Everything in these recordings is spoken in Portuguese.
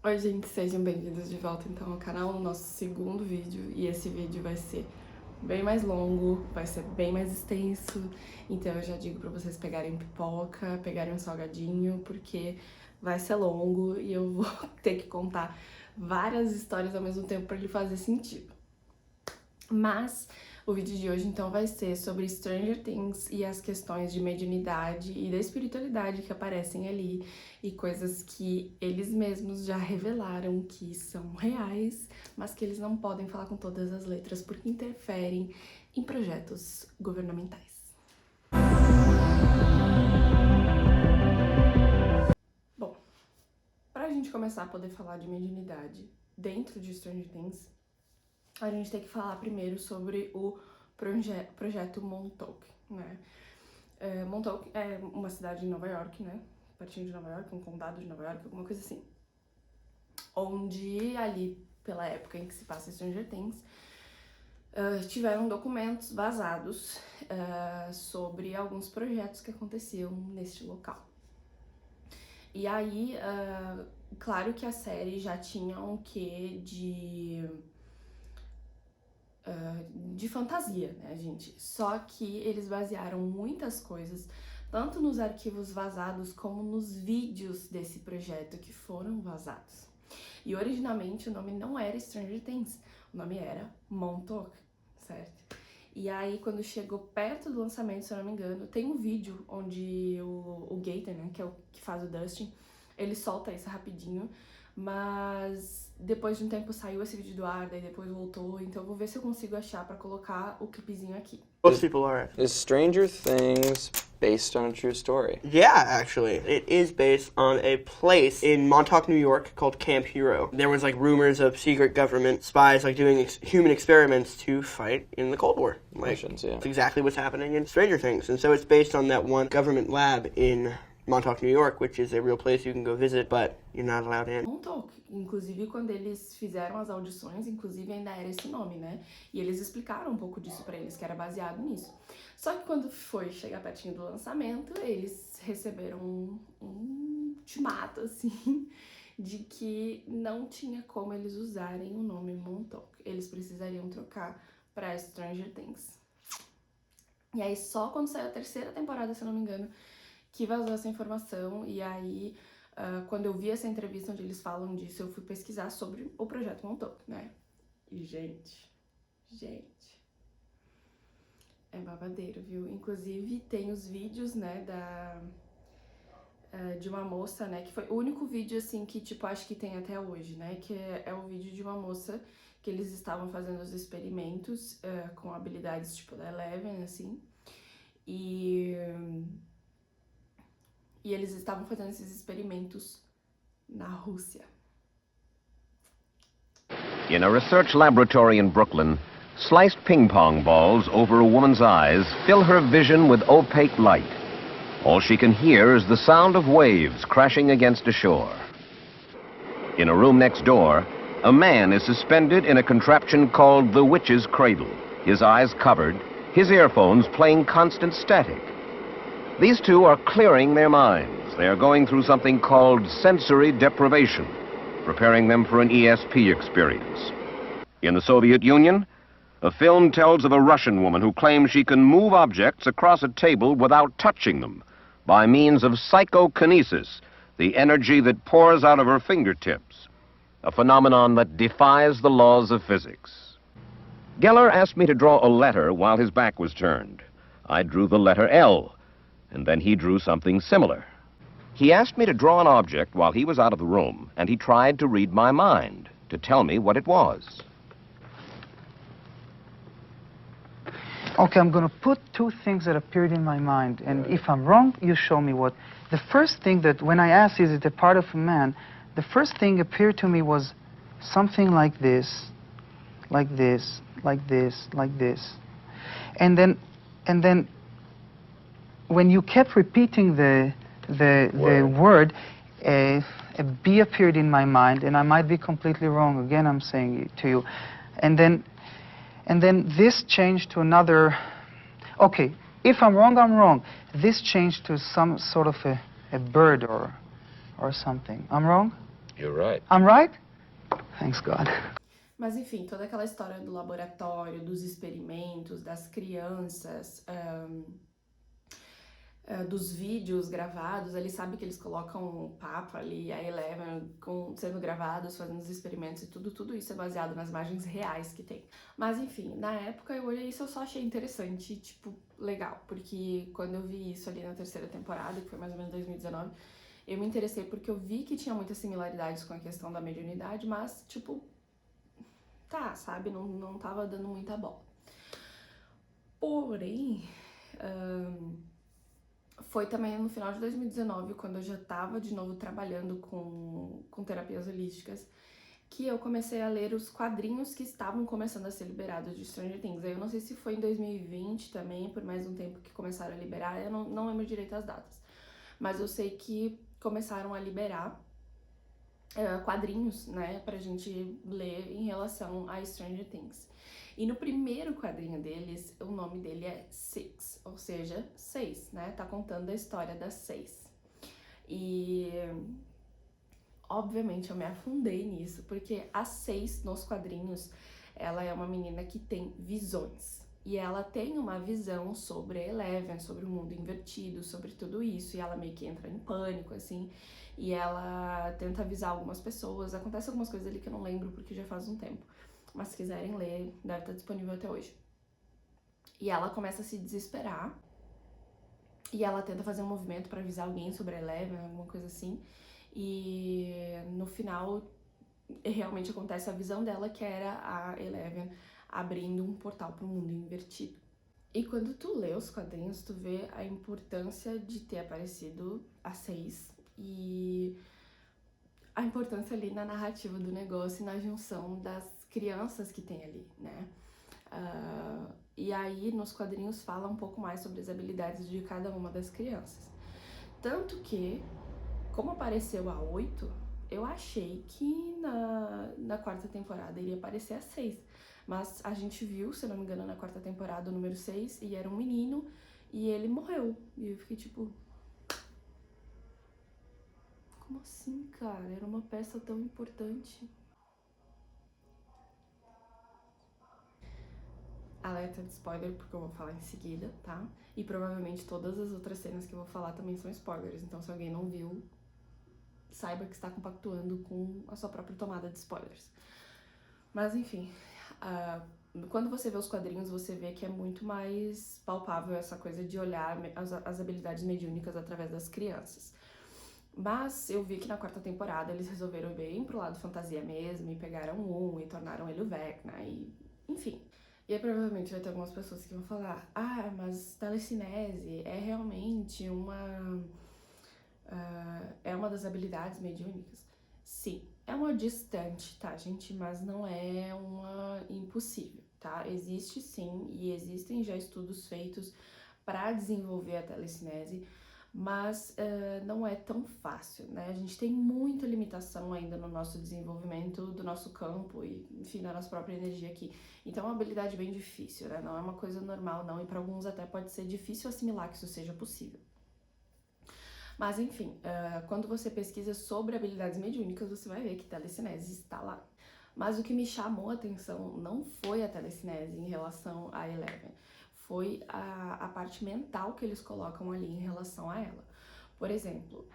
Oi, gente, sejam bem-vindos de volta então ao canal, no nosso segundo vídeo. E esse vídeo vai ser bem mais longo, vai ser bem mais extenso. Então eu já digo pra vocês pegarem pipoca, pegarem um salgadinho, porque vai ser longo e eu vou ter que contar várias histórias ao mesmo tempo pra ele fazer sentido. Mas o vídeo de hoje então vai ser sobre Stranger Things e as questões de mediunidade e da espiritualidade que aparecem ali e coisas que eles mesmos já revelaram que são reais, mas que eles não podem falar com todas as letras porque interferem em projetos governamentais. Bom, pra gente começar a poder falar de mediunidade dentro de Stranger Things, a gente tem que falar primeiro sobre o projeto Montauk, né? Montauk é uma cidade de Nova York, né? Pertinho de Nova York, um condado de Nova York, alguma coisa assim. Onde ali, pela época em que se passa Stranger Things, tiveram documentos vazados sobre alguns projetos que aconteciam neste local. E aí, claro que a série já tinha um quê de fantasia, né, gente? Só que eles basearam muitas coisas, tanto nos arquivos vazados como nos vídeos desse projeto que foram vazados. E originalmente o nome não era Stranger Things, o nome era Montauk, certo? E aí quando chegou perto do lançamento, se eu não me engano, tem um vídeo onde o Gator, né, que é o que faz o Dustin, ele solta isso rapidinho, mas depois de um tempo saiu esse vídeo do ar, daí depois voltou, então eu vou ver se eu consigo achar pra colocar o clipezinho aqui. Most people are. Is Stranger Things based on a true story? Yeah, actually. It is based on a place in Montauk, New York called Camp Hero. There was like rumors of secret government spies like doing human experiments to fight in the Cold War. Like, Russians, yeah. it's exactly what's happening in Stranger Things. And so it's based on that one government lab in Montauk, New York, which is a real place you can go visit, but you're not allowed in. Montauk, inclusive quando eles fizeram as audições, inclusive ainda era esse nome, né? E eles explicaram um pouco disso pra eles, que era baseado nisso. Só que quando foi chegar pertinho do lançamento, eles receberam um ultimato, assim, de que não tinha como eles usarem o nome Montauk. Eles precisariam trocar pra Stranger Things. E aí só quando saiu a terceira temporada, se eu não me engano, que vazou essa informação, e aí, quando eu vi essa entrevista onde eles falam disso, eu fui pesquisar sobre o projeto Montauk, né? E, gente, é babadeiro, viu? Inclusive, tem os vídeos, né, de uma moça, né, que foi o único vídeo, assim, que, tipo, acho que tem até hoje, né, que é o vídeo de uma moça que eles estavam fazendo os experimentos com habilidades, tipo, da Eleven, assim, e eles estavam fazendo esses experimentos na Rússia. In a research laboratory in Brooklyn, sliced ping pong balls over a woman's eyes fill her vision with opaque light. All she can hear is the sound of waves crashing against a shore. In a room next door, a man is suspended in a contraption called the Witch's Cradle, his eyes covered, his earphones playing constant static. These two are clearing their minds. They are going through something called sensory deprivation, preparing them for an ESP experience. In the Soviet Union, a film tells of a Russian woman who claims she can move objects across a table without touching them by means of psychokinesis, the energy that pours out of her fingertips, a phenomenon that defies the laws of physics. Geller asked me to draw a letter while his back was turned. I drew the letter L, and then he drew something similar. He asked me to draw an object while he was out of the room, and he tried to read my mind, to tell me what it was. Okay, I'm going to put two things that appeared in my mind, and if I'm wrong, you show me what. The first thing that, when I asked, is it a part of a man, the first thing appeared to me was something like this, like this, like this, like this. And then when you kept repeating the word, a B appeared in my mind, and I might be completely wrong. Again, I'm saying it to you. And then this changed to another. Okay, if I'm wrong, I'm wrong. This changed to some sort of a bird or something. I'm wrong? You're right. I'm right? Thanks God. Mas enfim, toda aquela história do laboratório, dos experimentos, das crianças, dos vídeos gravados, ele sabe que eles colocam o Papa ali, a Eleven, sendo gravados, fazendo os experimentos e tudo isso é baseado nas imagens reais que tem. Mas enfim, na época eu olhei isso, eu só achei interessante, tipo, legal, porque quando eu vi isso ali na terceira temporada, que foi mais ou menos 2019, eu me interessei porque eu vi que tinha muitas similaridades com a questão da mediunidade, mas, tipo, tá, sabe, não tava dando muita bola. Porém, foi também no final de 2019, quando eu já tava de novo trabalhando com terapias holísticas, que eu comecei a ler os quadrinhos que estavam começando a ser liberados de Stranger Things. Aí eu não sei se foi em 2020 também, por mais um tempo que começaram a liberar, eu não lembro direito as datas. Mas eu sei que começaram a liberar quadrinhos, né, pra gente ler em relação a Stranger Things. E no primeiro quadrinho deles, o nome dele é Six, ou seja, 6, né, tá contando a história das 6. E obviamente eu me afundei nisso, porque a 6 nos quadrinhos, ela é uma menina que tem visões. E ela tem uma visão sobre a Eleven, sobre o mundo invertido, sobre tudo isso, e ela meio que entra em pânico, assim, e ela tenta avisar algumas pessoas. Acontece algumas coisas ali que eu não lembro porque já faz um tempo, mas se quiserem ler, deve estar disponível até hoje. E ela começa a se desesperar, e ela tenta fazer um movimento pra avisar alguém sobre a Eleven, alguma coisa assim, e no final realmente acontece a visão dela, que era a Eleven abrindo um portal pro mundo invertido. E quando tu lê os quadrinhos, tu vê a importância de ter aparecido a 6 e a importância ali na narrativa do negócio e na junção das crianças que tem ali, né? E aí nos quadrinhos fala um pouco mais sobre as habilidades de cada uma das crianças. Tanto que, como apareceu a 8, eu achei que na quarta temporada iria aparecer a 6. Mas a gente viu, se não me engano, na quarta temporada o número 6, e era um menino, e ele morreu. E eu fiquei tipo... Como assim, cara? Era uma peça tão importante. Alerta de spoiler, porque eu vou falar em seguida, tá? E provavelmente todas as outras cenas que eu vou falar também são spoilers. Então se alguém não viu, saiba que está compactuando com a sua própria tomada de spoilers. Mas enfim, quando você vê os quadrinhos, você vê que é muito mais palpável essa coisa de olhar as habilidades mediúnicas através das crianças. Mas eu vi que na quarta temporada eles resolveram ir bem pro lado fantasia mesmo, e pegaram e tornaram ele o Vecna, e enfim. E aí provavelmente vai ter algumas pessoas que vão falar: ah, mas telecinese é realmente é uma das habilidades mediúnicas? Sim, é uma distante, tá, gente? Mas não é uma impossível, tá? Existe sim, e existem já estudos feitos para desenvolver a telecinese, mas não é tão fácil, né? A gente tem muita limitação ainda no nosso desenvolvimento do nosso campo e, enfim, da nossa própria energia aqui. Então é uma habilidade bem difícil, né? Não é uma coisa normal, não, e para alguns até pode ser difícil assimilar que isso seja possível. Mas enfim, quando você pesquisa sobre habilidades mediúnicas, você vai ver que telecinese está lá. Mas o que me chamou a atenção não foi a telecinese em relação a Eleven, foi a parte mental que eles colocam ali em relação a ela. Por exemplo,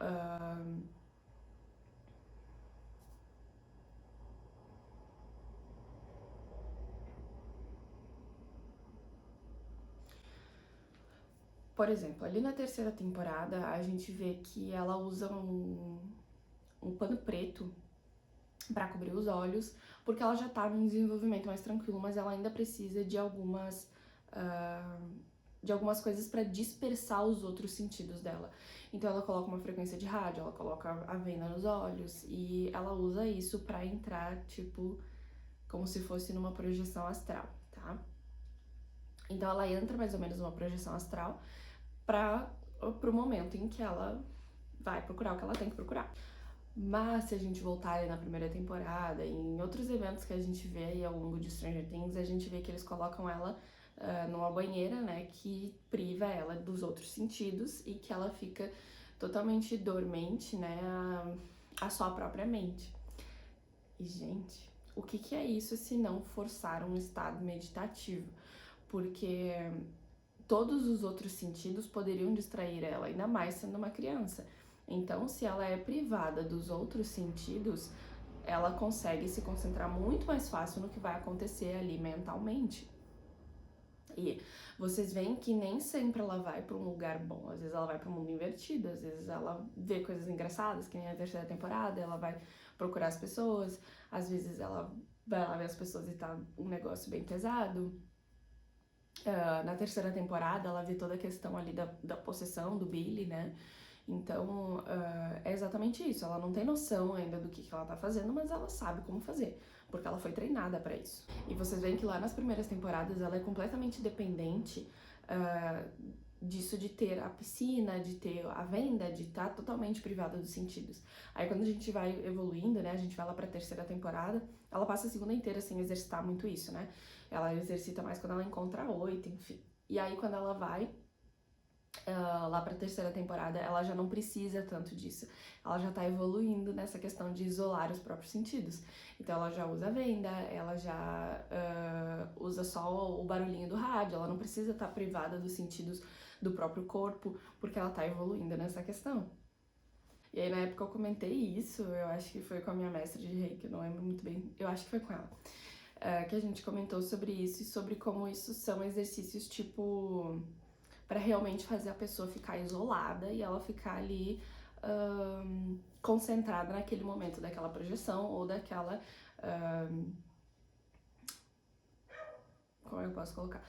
ali na terceira temporada, a gente vê que ela usa um pano preto pra cobrir os olhos, porque ela já tá num desenvolvimento mais tranquilo, mas ela ainda precisa de algumas coisas pra dispersar os outros sentidos dela. Então ela coloca uma frequência de rádio, ela coloca a venda nos olhos, e ela usa isso pra entrar, tipo, como se fosse numa projeção astral, tá? Então ela entra mais ou menos numa projeção astral pro momento em que ela vai procurar o que ela tem que procurar. Mas se a gente voltar aí na primeira temporada, em outros eventos que a gente vê aí ao longo de Stranger Things, a gente vê que eles colocam ela numa banheira, né, que priva ela dos outros sentidos e que ela fica totalmente dormente, né, a sua própria mente. E, gente, o que é isso se não forçar um estado meditativo? Porque todos os outros sentidos poderiam distrair ela, ainda mais sendo uma criança. Então, se ela é privada dos outros sentidos, ela consegue se concentrar muito mais fácil no que vai acontecer ali mentalmente. E vocês veem que nem sempre ela vai para um lugar bom, às vezes ela vai para um mundo invertido, às vezes ela vê coisas engraçadas, que nem a terceira temporada, ela vai procurar as pessoas, às vezes ela vai lá ver as pessoas e tá um negócio bem pesado. Na terceira temporada ela vê toda a questão ali da possessão do Billy, né? Então, é exatamente isso. Ela não tem noção ainda do que ela tá fazendo, mas ela sabe como fazer, porque ela foi treinada pra isso. E vocês veem que lá nas primeiras temporadas ela é completamente dependente disso, de ter a piscina, de ter a venda, de estar totalmente privada dos sentidos. Aí quando a gente vai evoluindo, né, a gente vai lá pra terceira temporada, ela passa a segunda inteira sem exercitar muito isso, né? Ela exercita mais quando ela encontra a 8, enfim. E aí quando ela vai lá pra terceira temporada, ela já não precisa tanto disso. Ela já tá evoluindo nessa questão de isolar os próprios sentidos. Então ela já usa a venda, ela já usa só o barulhinho do rádio, ela não precisa estar privada dos sentidos do próprio corpo, porque ela tá evoluindo nessa questão. E aí na época eu comentei isso, eu acho que foi com a minha mestra de Reiki, eu não lembro muito bem, eu acho que foi com ela, que a gente comentou sobre isso e sobre como isso são exercícios tipo para realmente fazer a pessoa ficar isolada e ela ficar ali concentrada naquele momento daquela projeção ou daquela... como eu posso colocar?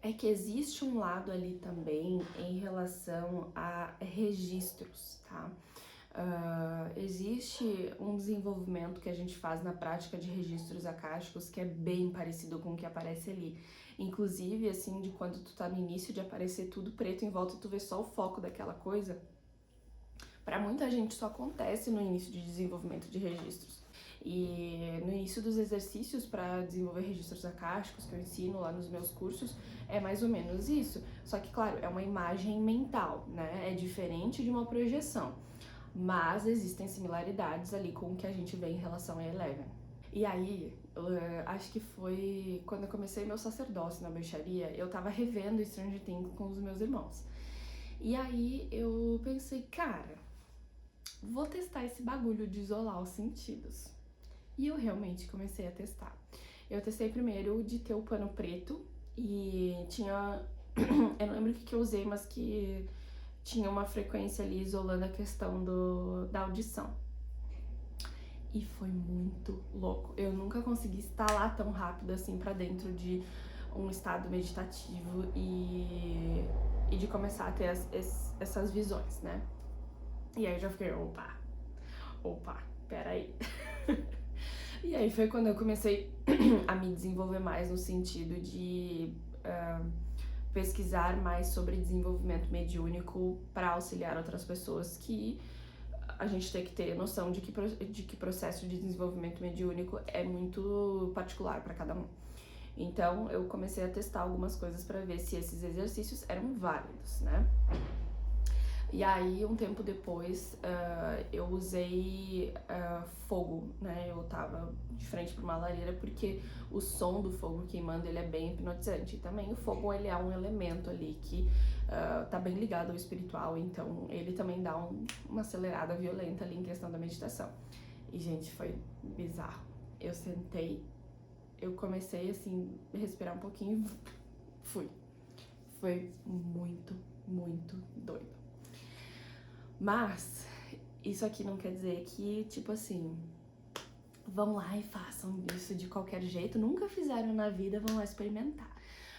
É que existe um lado ali também em relação a registros, tá? Existe um desenvolvimento que a gente faz na prática de registros akáshicos que é bem parecido com o que aparece ali. Inclusive, assim, de quando tu tá no início de aparecer tudo preto em volta e tu vê só o foco daquela coisa, pra muita gente isso acontece no início de desenvolvimento de registros. E no início dos exercícios para desenvolver registros akáshicos que eu ensino lá nos meus cursos, é mais ou menos isso. Só que, claro, é uma imagem mental, né? É diferente de uma projeção. Mas existem similaridades ali com o que a gente vê em relação a Eleven. E aí, acho que foi quando eu comecei meu sacerdócio na bruxaria, eu tava revendo Stranger Things com os meus irmãos. E aí eu pensei, cara, vou testar esse bagulho de isolar os sentidos. E eu realmente comecei a testar. Eu testei primeiro de ter o pano preto e tinha... eu não lembro o que eu usei, mas que tinha uma frequência ali isolando a questão da audição. E foi muito louco. Eu nunca consegui instalar tão rápido assim pra dentro de um estado meditativo e de começar a ter essas visões, né? E aí eu já fiquei, opa, peraí. E aí foi quando eu comecei a me desenvolver mais no sentido de pesquisar mais sobre desenvolvimento mediúnico para auxiliar outras pessoas, que a gente tem que ter noção de que processo de desenvolvimento mediúnico é muito particular para cada um. Então eu comecei a testar algumas coisas para ver se esses exercícios eram válidos, né? E aí, um tempo depois, eu usei fogo, né? Eu tava de frente para uma lareira porque o som do fogo queimando, ele é bem hipnotizante. E também o fogo, ele é um elemento ali que tá bem ligado ao espiritual, então ele também dá uma acelerada violenta ali em questão da meditação. E, gente, foi bizarro. Eu sentei, eu comecei, assim, a respirar um pouquinho e fui. Foi muito, muito doido. Mas isso aqui não quer dizer que, tipo assim, vão lá e façam isso de qualquer jeito, nunca fizeram na vida, vão lá experimentar.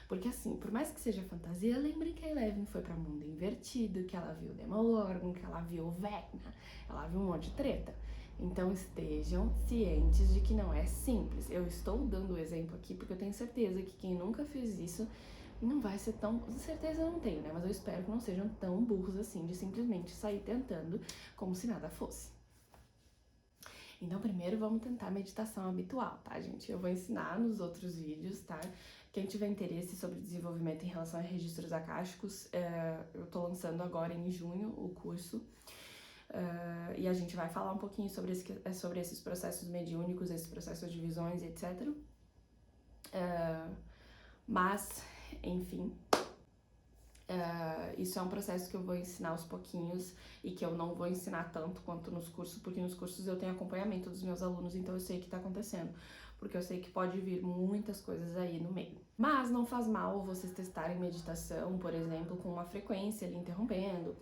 Porque assim, por mais que seja fantasia, lembrem que a Eleven foi pra mundo invertido, que ela viu o Demogorgon, que ela viu o Vecna, ela viu um monte de treta. Então estejam cientes de que não é simples. Eu estou dando o exemplo aqui porque eu tenho certeza que quem nunca fez isso não vai ser tão... certeza eu não tenho, né? Mas eu espero que não sejam tão burros assim de simplesmente sair tentando como se nada fosse. Então primeiro vamos tentar a meditação habitual, tá, gente? Eu vou ensinar nos outros vídeos, tá? Quem tiver interesse sobre desenvolvimento em relação a registros akáshicos, eu tô lançando agora em junho o curso. E a gente vai falar um pouquinho sobre esses processos mediúnicos, esses processos de visões, etc. Mas, enfim, isso é um processo que eu vou ensinar aos pouquinhos e que eu não vou ensinar tanto quanto nos cursos, porque nos cursos eu tenho acompanhamento dos meus alunos, então eu sei o que tá acontecendo, porque eu sei que pode vir muitas coisas aí no meio. Mas não faz mal vocês testarem meditação, por exemplo, com uma frequência ali interrompendo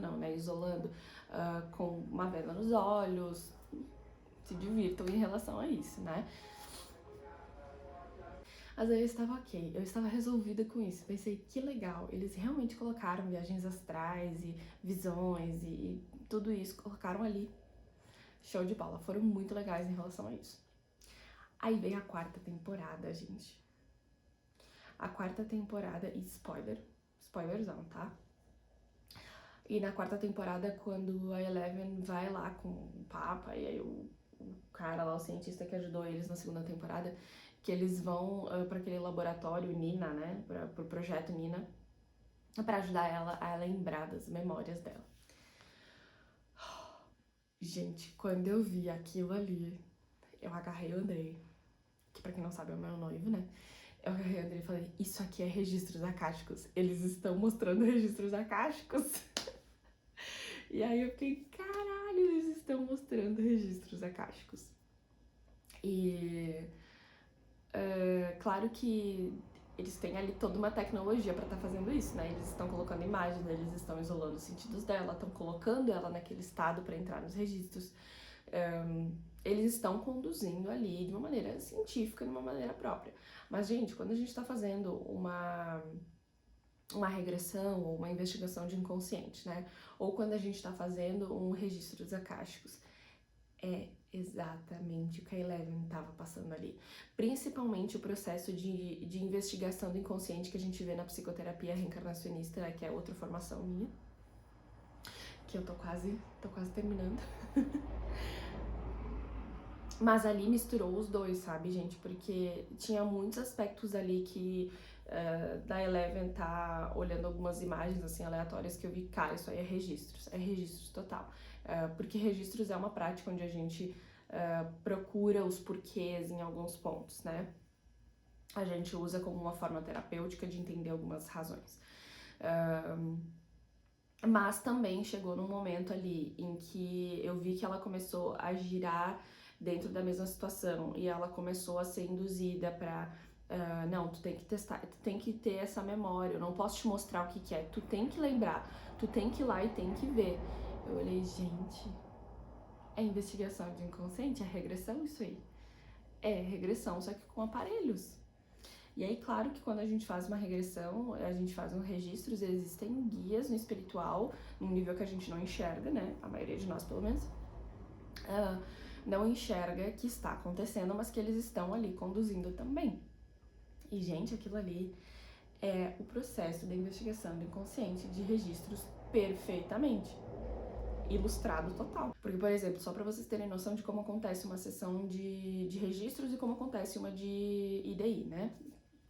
não, né, isolando, com uma vela nos olhos, se divirtam em relação a isso, né? Mas aí eu estava ok, eu estava resolvida com isso. Pensei, que legal, eles realmente colocaram viagens astrais e visões e tudo isso, colocaram ali. Show de bola, foram muito legais em relação a isso. Aí vem a 4ª temporada, gente. A 4ª temporada, e spoilerzão, tá? E na 4ª temporada, quando a Eleven vai lá com o Papa, e aí o cara lá, o cientista que ajudou eles na 2ª temporada, que eles vão para aquele laboratório Nina, né, pro projeto Nina, para ajudar ela a lembrar das memórias dela. Gente, quando eu vi aquilo ali, eu agarrei o Andrei, que pra quem não sabe é o meu noivo, né, eu agarrei o Andrei e falei, isso aqui é registros acásticos, eles estão mostrando registros acásticos. E aí eu fiquei, caralho, eles estão mostrando registros acásticos. E claro que eles têm ali toda uma tecnologia pra estar fazendo isso, né? Eles estão colocando imagens, eles estão isolando os sentidos dela, estão colocando ela naquele estado pra entrar nos registros. Eles estão conduzindo ali de uma maneira científica, de uma maneira própria. Mas, gente, quando a gente tá fazendo uma regressão ou uma investigação de inconsciente, né? Ou quando a gente tá fazendo um registro dos acásticos, é exatamente o que a Eleven estava passando ali. Principalmente o processo de investigação do inconsciente que a gente vê na psicoterapia reencarnacionista, né, que é outra formação minha, que eu tô quase terminando. Mas ali misturou os dois, sabe, gente? Porque tinha muitos aspectos ali que da Eleven tá olhando algumas imagens, assim, aleatórias que eu vi, cara, isso aí é registros total. Porque registros é uma prática onde a gente procura os porquês em alguns pontos, né? A gente usa como uma forma terapêutica de entender algumas razões. Mas também chegou num momento ali em que eu vi que ela começou a girar dentro da mesma situação e ela começou a ser induzida pra não, tu tem que testar, tu tem que ter essa memória, eu não posso te mostrar o que que é, tu tem que lembrar, tu tem que ir lá e tem que ver. Eu olhei, gente, é investigação de inconsciente? É regressão isso aí? É regressão, só que com aparelhos. E aí, claro que quando a gente faz uma regressão, a gente faz uns registros, existem guias no espiritual, num nível que a gente não enxerga, né? A maioria de nós, pelo menos, não enxerga que está acontecendo, mas que eles estão ali conduzindo também. E, gente, aquilo ali é o processo da investigação do inconsciente de registros perfeitamente. Ilustrado total. Porque, por exemplo, só pra vocês terem noção de como acontece uma sessão de registros e como acontece uma de IDI, né?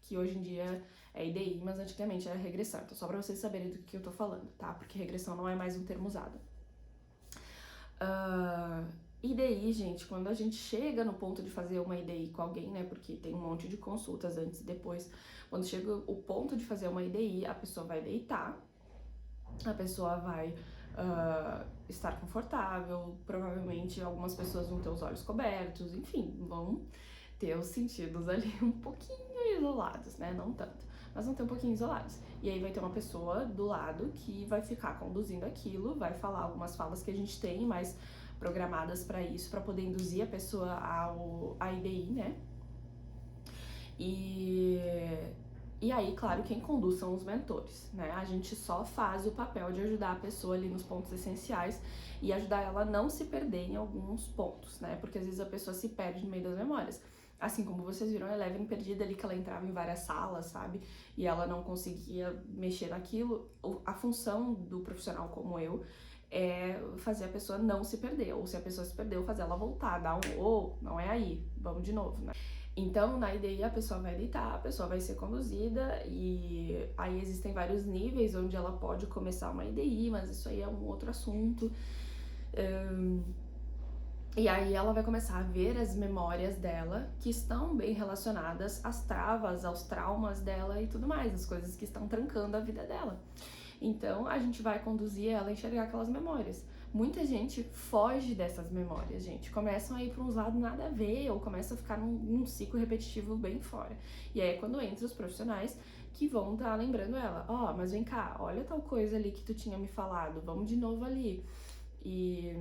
Que hoje em dia é IDI, mas antigamente era regressão. Então, só pra vocês saberem do que eu tô falando, tá? Porque regressão não é mais um termo usado. IDI, gente, quando a gente chega no ponto de fazer uma IDI com alguém, né, porque tem um monte de consultas antes e depois, quando chega o ponto de fazer uma IDI, a pessoa vai deitar, a pessoa vai estar confortável, provavelmente algumas pessoas vão ter os olhos cobertos, enfim, vão ter os sentidos ali um pouquinho isolados, né, não tanto, mas vão ter um pouquinho isolados. E aí vai ter uma pessoa do lado que vai ficar conduzindo aquilo, vai falar algumas falas que a gente tem, mas programadas para isso, para poder induzir a pessoa à IDI, né? E aí, claro, quem conduz são os mentores, né? A gente só faz o papel de ajudar a pessoa ali nos pontos essenciais e ajudar ela a não se perder em alguns pontos, né? Porque às vezes a pessoa se perde no meio das memórias. Assim como vocês viram a Eleven perdida ali, que ela entrava em várias salas, sabe? E ela não conseguia mexer naquilo. A função do profissional como eu é fazer a pessoa não se perder, ou se a pessoa se perdeu, fazer ela voltar, dar não é aí, vamos de novo, né? Então, na IDI, a pessoa vai deitar, a pessoa vai ser conduzida, e aí existem vários níveis onde ela pode começar uma IDI, mas isso aí é um outro assunto. E aí ela vai começar a ver as memórias dela, que estão bem relacionadas às travas, aos traumas dela e tudo mais, as coisas que estão trancando a vida dela. Então, a gente vai conduzir ela a enxergar aquelas memórias. Muita gente foge dessas memórias, gente. Começam a ir para uns lados nada a ver, ou começam a ficar num ciclo repetitivo bem fora. E aí é quando entram os profissionais que vão estar lembrando ela. Ó, mas vem cá, olha tal coisa ali que tu tinha me falado, vamos de novo ali. E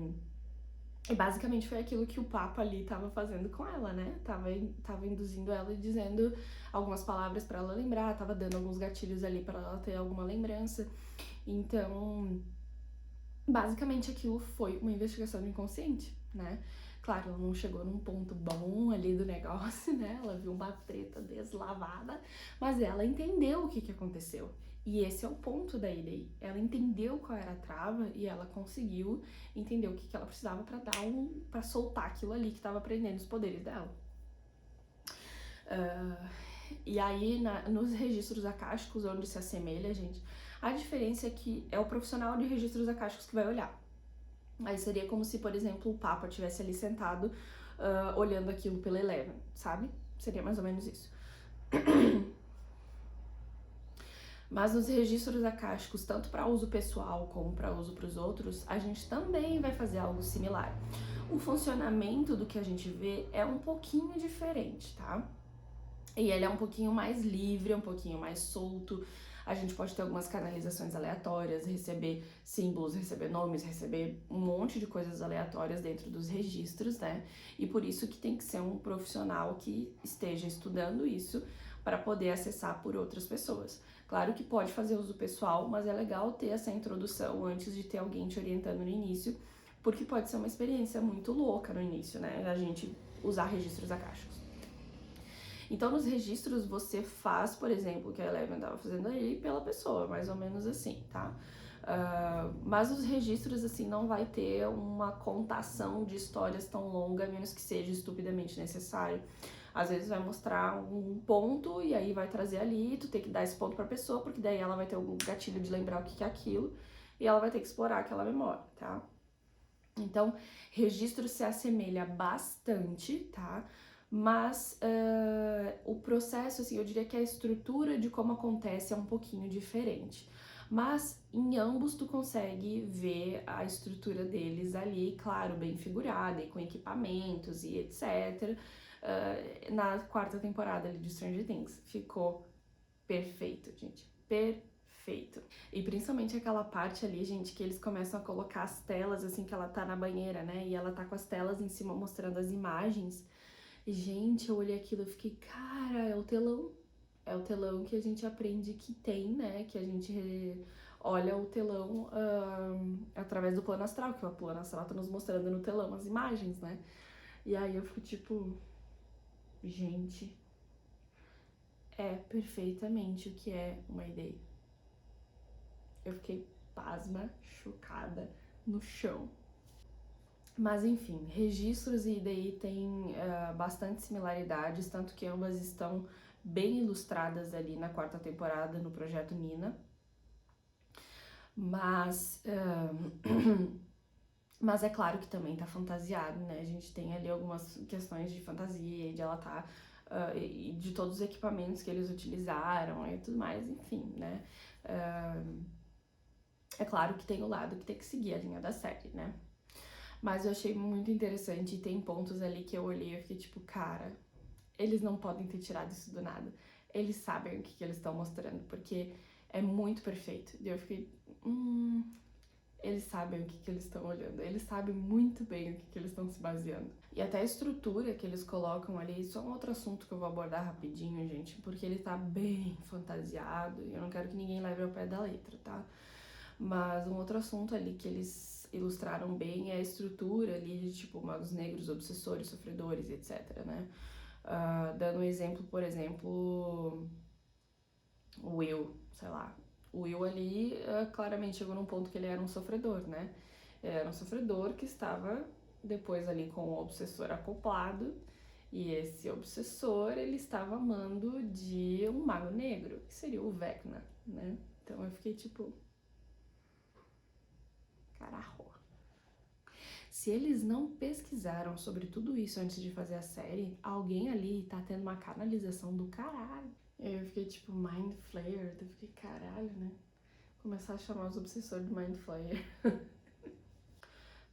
basicamente foi aquilo que o Papa ali tava fazendo com ela, né? Tava induzindo ela e dizendo algumas palavras para ela lembrar, tava dando alguns gatilhos ali para ela ter alguma lembrança. Então, basicamente aquilo foi uma investigação do inconsciente, né? Claro, ela não chegou num ponto bom ali do negócio, né? Ela viu uma treta deslavada, mas ela entendeu o que aconteceu. E esse é o ponto da IDI. Ela entendeu qual era a trava e ela conseguiu entender o que ela precisava para soltar aquilo ali que estava prendendo os poderes dela. E aí, nos registros acásticos, onde se assemelha, gente, a diferença é que é o profissional de registros acásticos que vai olhar. Aí seria como se, por exemplo, o Papa estivesse ali sentado, olhando aquilo pela Eleven, sabe? Seria mais ou menos isso. Mas nos registros acásticos, tanto para uso pessoal como para uso para os outros, a gente também vai fazer algo similar. O funcionamento do que a gente vê é um pouquinho diferente, tá? E ele é um pouquinho mais livre, um pouquinho mais solto. A gente pode ter algumas canalizações aleatórias, receber símbolos, receber nomes, receber um monte de coisas aleatórias dentro dos registros, né? E por isso que tem que ser um profissional que esteja estudando isso para poder acessar por outras pessoas. Claro que pode fazer uso pessoal, mas é legal ter essa introdução antes de ter alguém te orientando no início, porque pode ser uma experiência muito louca no início, né? A gente usar registros acásticos. Então, nos registros, você faz, por exemplo, o que a Eleven estava fazendo aí pela pessoa, mais ou menos assim, tá? Mas os registros, assim, não vai ter uma contação de histórias tão longa, a menos que seja estupidamente necessário. Às vezes vai mostrar um ponto e aí vai trazer ali, tu tem que dar esse ponto pra pessoa, porque daí ela vai ter algum gatilho de lembrar o que é aquilo e ela vai ter que explorar aquela memória, tá? Então, registro se assemelha bastante, tá? Mas o processo, assim, eu diria que a estrutura de como acontece é um pouquinho diferente. Mas em ambos tu consegue ver a estrutura deles ali, claro, bem figurada e com equipamentos e etc. Na quarta temporada ali de Stranger Things. Ficou perfeito, gente. Perfeito. E principalmente aquela parte ali, gente, que eles começam a colocar as telas, assim, que ela tá na banheira, né? E ela tá com as telas em cima mostrando as imagens. Gente, eu olhei aquilo e fiquei, cara, é o telão. É o telão que a gente aprende que tem, né? Que a gente olha o telão através do plano astral, que o plano astral tá nos mostrando no telão as imagens, né? E aí eu fico tipo, gente, é perfeitamente o que é uma ideia. Eu fiquei pasma, chocada, no chão. Mas enfim, registros e IDI têm bastante similaridades, tanto que ambas estão bem ilustradas ali na quarta temporada no Projeto Nina. Mas é claro que também tá fantasiado, né? A gente tem ali algumas questões de fantasia, de ela tá e de todos os equipamentos que eles utilizaram e tudo mais, enfim, né? É claro que tem o lado que tem que seguir a linha da série, né? Mas eu achei muito interessante e tem pontos ali que eu olhei e fiquei tipo, cara, eles não podem ter tirado isso do nada. Eles sabem o que eles estão mostrando, porque é muito perfeito. E eu fiquei, eles sabem o que eles estão olhando, eles sabem muito bem o que eles estão se baseando. E até a estrutura que eles colocam ali, isso é um outro assunto que eu vou abordar rapidinho, gente, porque ele tá bem fantasiado e eu não quero que ninguém leve ao pé da letra, tá? Mas um outro assunto ali que eles ilustraram bem é a estrutura ali de tipo magos negros, obsessores, sofredores, etc, né? Dando um exemplo, por exemplo, o Will, sei lá. O Will ali claramente chegou num ponto que ele era um sofredor, né? Ele era um sofredor que estava depois ali com o obsessor acoplado E esse obsessor, ele estava amando de um mago negro, que seria o Vecna, né? Então eu fiquei tipo... Carajo. Se eles não pesquisaram sobre tudo isso antes de fazer a série, alguém ali tá tendo uma canalização do caralho. Eu fiquei tipo, Mind Flayer, eu fiquei caralho, né? Começar a chamar os obsessores de Mind Flayer.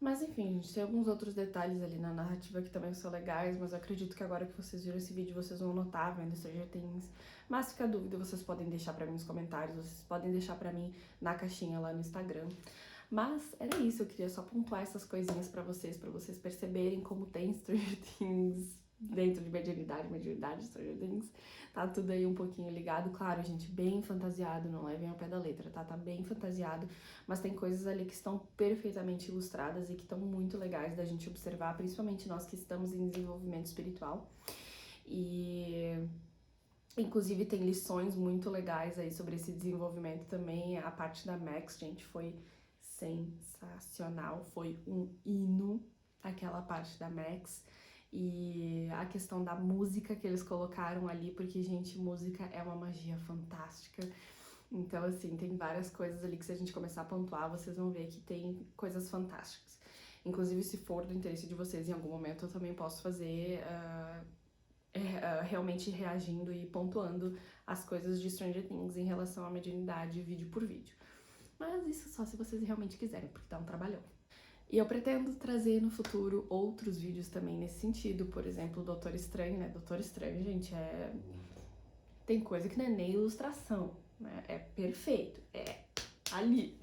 Mas enfim, gente, tem alguns outros detalhes ali na narrativa que também são legais, mas eu acredito que agora que vocês viram esse vídeo, vocês vão notar vendo Stranger Things. Mas se ficar dúvida, vocês podem deixar pra mim nos comentários, vocês podem deixar pra mim na caixinha lá no Instagram. Mas era isso, eu queria só pontuar essas coisinhas pra vocês perceberem como tem Stranger Things dentro de mediunidade, Stranger Things. Tá tudo aí um pouquinho ligado, claro, gente, bem fantasiado, não levem ao pé da letra, tá? Tá bem fantasiado, mas tem coisas ali que estão perfeitamente ilustradas e que estão muito legais da gente observar, principalmente nós que estamos em desenvolvimento espiritual. E... inclusive tem lições muito legais aí sobre esse desenvolvimento também. A parte da Max, gente, foi sensacional, foi um hino aquela parte da Max. E a questão da música que eles colocaram ali, porque, gente, música é uma magia fantástica. Então, assim, tem várias coisas ali que se a gente começar a pontuar, vocês vão ver que tem coisas fantásticas. Inclusive, se for do interesse de vocês, em algum momento eu também posso fazer... realmente reagindo e pontuando as coisas de Stranger Things em relação à mediunidade, vídeo por vídeo. Mas isso só se vocês realmente quiserem, porque dá um trabalhão. E eu pretendo trazer no futuro outros vídeos também nesse sentido, por exemplo, o Doutor Estranho, né? Doutor Estranho, gente, tem coisa que não é nem ilustração, né? É perfeito, é ali.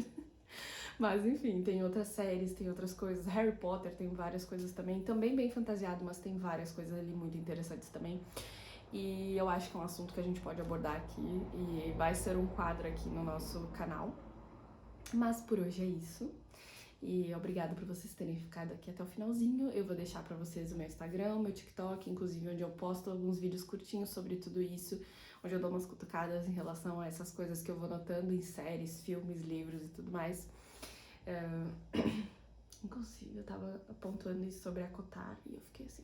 Mas enfim, tem outras séries, tem outras coisas. Harry Potter tem várias coisas também bem fantasiado, mas tem várias coisas ali muito interessantes também. E eu acho que é um assunto que a gente pode abordar aqui e vai ser um quadro aqui no nosso canal. Mas por hoje é isso. E obrigada por vocês terem ficado aqui até o finalzinho. Eu vou deixar pra vocês o meu Instagram, o meu TikTok, inclusive onde eu posto alguns vídeos curtinhos sobre tudo isso, onde eu dou umas cutucadas em relação a essas coisas que eu vou notando em séries, filmes, livros e tudo mais. Inclusive, eu tava pontuando isso sobre a Cotar e eu fiquei assim...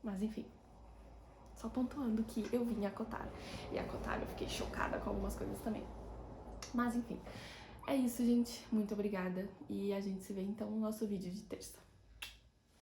Mas enfim, só pontuando que eu vim a Cotar. E a Cotar eu fiquei chocada com algumas coisas também. Mas enfim, é isso, gente. Muito obrigada. E a gente se vê então no nosso vídeo de terça.